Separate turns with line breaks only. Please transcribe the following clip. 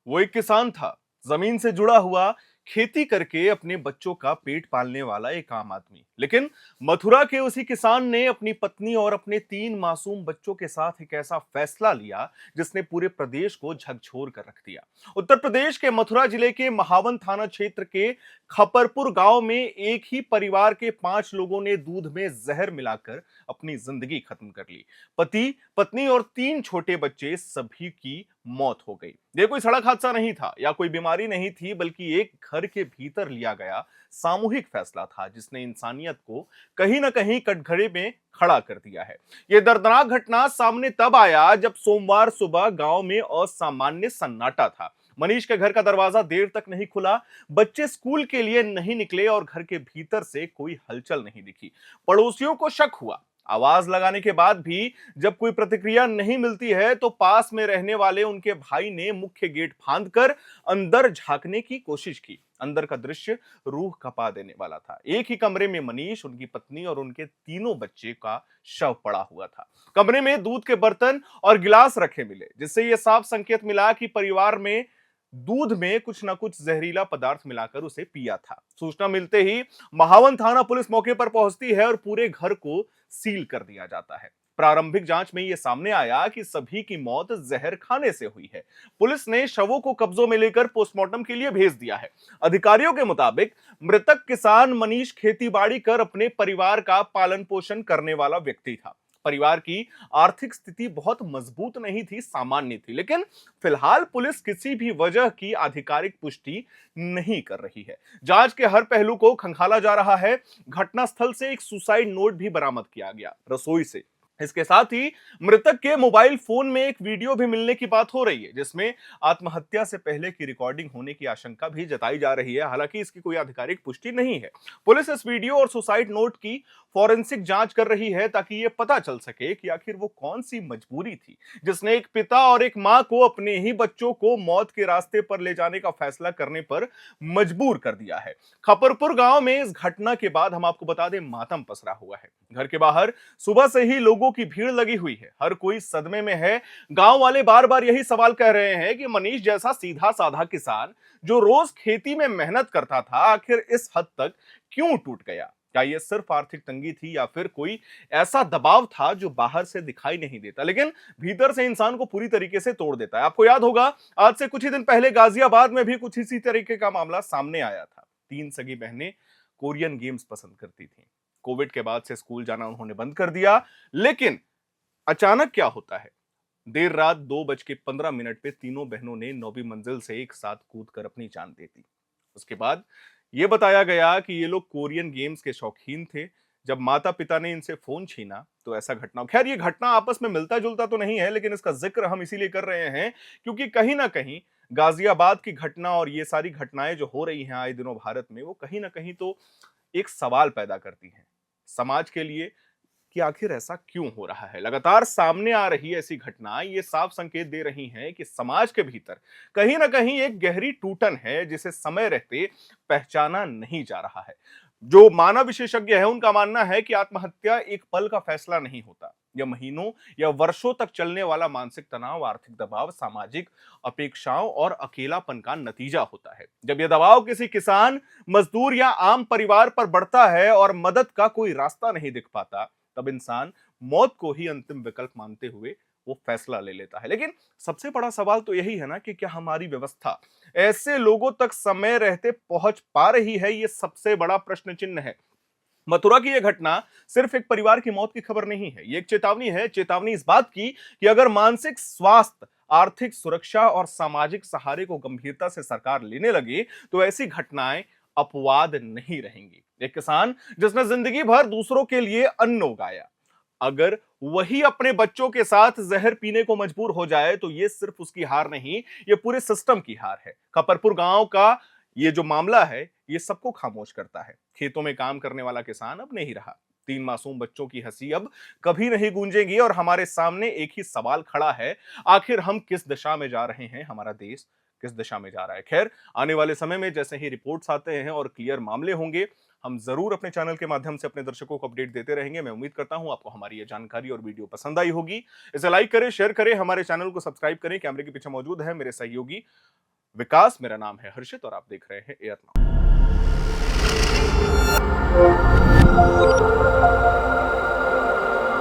वो एक किसान था, जमीन से जुड़ा हुआ, खेती करके अपने बच्चों का पेट पालने वाला एक आम आदमी। लेकिन मथुरा के उसी किसान ने अपनी पत्नी और अपने 3 मासूम बच्चों के साथ एक ऐसा फैसला लिया जिसने पूरे प्रदेश को झकझोर कर रख दिया। उत्तर प्रदेश के मथुरा जिले के महावन थाना क्षेत्र के खपरपुर गांव में एक ही परिवार के 5 लोगों ने दूध में जहर मिलाकर अपनी जिंदगी खत्म कर ली। पति, पत्नी और 3 छोटे बच्चे, सभी की मौत हो गई। ये कोई सड़क हादसा नहीं था या कोई बीमारी नहीं थी, बल्कि एक घर के भीतर लिया गया सामूहिक फैसला था जिसने इंसानियत को कहीं ना कहीं कटघरे में खड़ा कर दिया है। यह दर्दनाक घटना सामने तब आया जब सोमवार सुबह गांव में असामान्य सन्नाटा था। मनीष के घर का दरवाजा देर तक नहीं खुला, बच्चे स्कूल के लिए नहीं निकले और घर के भीतर से कोई हलचल नहीं दिखी। पड़ोसियों को शक हुआ। आवाज लगाने के बाद भी जब कोई प्रतिक्रिया नहीं मिलती है तो पास में रहने वाले उनके भाई ने मुख्य गेट फांदकर अंदर झांकने की कोशिश की। अंदर का दृश्य रूह कपा देने वाला था। एक ही कमरे में मनीष, उनकी पत्नी और उनके 3 बच्चे का शव पड़ा हुआ था। कमरे में दूध के बर्तन और गिलास रखे मिले, जिससे यह साफ संकेत मिला कि परिवार में दूध में कुछ ना कुछ जहरीला पदार्थ मिलाकर उसे पिया था। सूचना मिलते ही महावन थाना पुलिस मौके पर पहुंचती है और पूरे घर को सील कर दिया जाता है। प्रारंभिक जांच में यह सामने आया कि सभी की मौत जहर खाने से हुई है। पुलिस ने शवों को कब्जों में लेकर पोस्टमार्टम के लिए भेज दिया है। अधिकारियों के मुताबिक मृतक किसान मनीष खेतीबाड़ी कर अपने परिवार का पालन पोषण करने वाला व्यक्ति था। परिवार की आर्थिक स्थिति बहुत मजबूत नहीं थी, सामान्य थी। लेकिन फिलहाल पुलिस किसी भी वजह की आधिकारिक पुष्टि नहीं कर रही है। जांच के हर पहलू को खंगाला जा रहा है। घटनास्थल से एक सुसाइड नोट भी बरामद किया गया, रसोई से। इसके साथ ही मृतक के मोबाइल फोन में एक वीडियो भी मिलने की बात हो रही है, जिसमें आत्महत्या से पहले की रिकॉर्डिंग होने की आशंका भी जताई जा रही है। हालांकि इसकी कोई आधिकारिक पुष्टि नहीं है। पुलिस इस वीडियो और सुसाइड नोट की फॉरेंसिक जांच कर रही है ताकि यह पता चल सके कि आखिर वो कौन सी मजबूरी थी जिसने एक पिता और एक मां को अपने ही बच्चों को मौत के रास्ते पर ले जाने का फैसला करने पर मजबूर कर दिया है। खपरपुर गांव में इस घटना के बाद हम आपको बता दें, मातम पसरा हुआ है। घर के बाहर सुबह से ही लोगों की भीड़ लगी हुई है। हर कोई सदमे में है। गांव वाले बार बार यही सवाल कह रहे हैं कि मनीष जैसा सीधा साधा किसान जो रोज खेती में मेहनत करता था, आखिर इस हद तक क्यों टूट गया? क्या यह सिर्फ आर्थिक तंगी थी या फिर कोई ऐसा दबाव था जो बाहर से दिखाई नहीं देता लेकिन भीतर से इंसान को पूरी तरीके से तोड़ देता है? आपको याद होगा, आज से कुछ ही दिन पहले गाजियाबाद में भी कुछ इसी तरीके का मामला सामने आया था। 3 सगी बहनें कोरियन गेम्स पसंद करती थीं। कोविड के बाद से स्कूल जाना उन्होंने बंद कर दिया। लेकिन अचानक क्या होता है, देर रात 2:15 पे तीनों बहनों ने 9वीं मंजिल से एक साथ कूदकर अपनी जान दे दी। उसके बाद यह बताया गया कि ये लोग कोरियन गेम्स के शौकीन थे। जब माता पिता ने इनसे फोन छीना तो ऐसा घटना, खैर ये घटना आपस में मिलता जुलता तो नहीं है, लेकिन इसका जिक्र हम इसीलिए कर रहे हैं क्योंकि कहीं ना कहीं गाजियाबाद की घटना और ये सारी घटनाएं जो हो रही हैं आए दिनों भारत में, वो कहीं ना कहीं तो एक सवाल पैदा करती हैं समाज के लिए कि आखिर ऐसा क्यों हो रहा है। लगातार सामने आ रही ऐसी घटनाएं ये साफ संकेत दे रही हैं कि समाज के भीतर कहीं ना कहीं एक गहरी टूटन है जिसे समय रहते पहचाना नहीं जा रहा है। जो मानव विशेषज्ञ है उनका मानना है कि आत्महत्या एक पल का फैसला नहीं होता। यह महीनों या वर्षों तक चलने वाला मानसिक तनाव, आर्थिक दबाव, सामाजिक अपेक्षाओं और अकेलापन का नतीजा होता है। जब यह दबाव किसी किसान, मजदूर या आम परिवार पर बढ़ता है और मदद का कोई रास्ता नहीं दिख पाता, तब इंसान मौत को ही अंतिम विकल्प मानते हुए वो फैसला ले लेता है। लेकिन सबसे बड़ा सवाल तो यही है ना कि क्या हमारी व्यवस्था ऐसे लोगों तक समय रहते पहुंच पा रही है? ये सबसे बड़ा प्रश्न चिन्ह है। मथुरा की यह घटना सिर्फ एक परिवार की मौत की खबर नहीं है, ये एक चेतावनी है। चेतावनी इस बात की कि अगर मानसिक स्वास्थ्य, आर्थिक सुरक्षा और सामाजिक सहारे को गंभीरता से सरकार लेने लगे तो ऐसी घटनाएं अपवाद नहीं रहेंगी। एक किसान जिसने जिंदगी भर दूसरों के लिए अन्न उगाया, अगर वही अपने बच्चों के साथ जहर पीने को मजबूर हो जाए तो ये सिर्फ उसकी हार नहीं, ये पूरे सिस्टम की हार है। खपरपुर गांव का ये जो मामला है ये सबको खामोश करता है। खेतों में काम करने वाला किसान अब नहीं रहा। 3 मासूम बच्चों की हंसी अब कभी नहीं गूंजेगी और हमारे सामने एक ही सवाल खड़ा है, आखिर हम किस दिशा में जा रहे हैं? हमारा देश किस दिशा में जा रहा है? खैर, आने वाले समय में जैसे ही रिपोर्ट्स आते हैं और क्लियर मामले होंगे, हम जरूर अपने चैनल के माध्यम से अपने दर्शकों को अपडेट देते रहेंगे। मैं उम्मीद करता हूं आपको हमारी ये जानकारी और वीडियो पसंद आई होगी। इसे लाइक करें, शेयर करें, हमारे चैनल को सब्सक्राइब करें। कैमरे के पीछे मौजूद है मेरे सहयोगी विकास मेरा नाम है, हर्षित, और आप देख रहे हैं एयर नाउ।